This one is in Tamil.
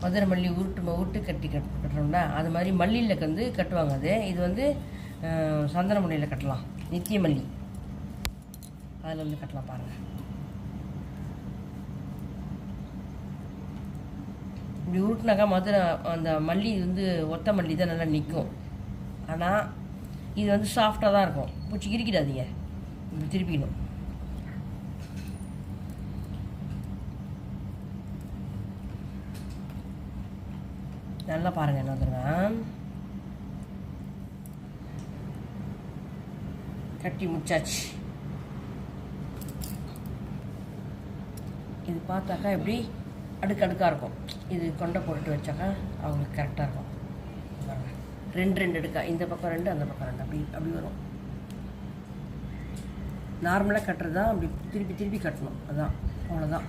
மதுரை மல்லி உருட்டு கட்டுறோம்னா அது மாதிரி மல்லியில் வந்து கட்டுவாங்க. அது இது வந்து சந்தன முனையில் கட்டலாம். நித்திய மல்லி அதில் வந்து கட்டலாம். பாருங்கள், இப்படி உருட்டுனாக்கா மதுரை அந்த மல்லி வந்து ஒத்த மல்லி தான் நல்லா நிற்கும். ஆனால் இது வந்து சாஃப்டாக தான் இருக்கும். பூச்சி கிரிக்கிடாதீங்க, இப்படி திருப்பிக்கணும். நல்லா பாருங்கள். என்ன வந்துடுவேன், கட்டி முடிச்சாச்சு. இது பார்த்தாக்கா எப்படி அடுக்கடுக்காக இருக்கும். இது கொண்டை போட்டு வச்சாக்கா அவங்களுக்கு கரெக்டாக இருக்கும். பாருங்கள், ரெண்டு அடுக்கா, இந்த பக்கம் 2 அந்த பக்கம் 2 அப்படி வரும். நார்மலாக கட்டுறது தான், அப்படி திருப்பி கட்டணும். அதுதான், அவ்வளோதான்.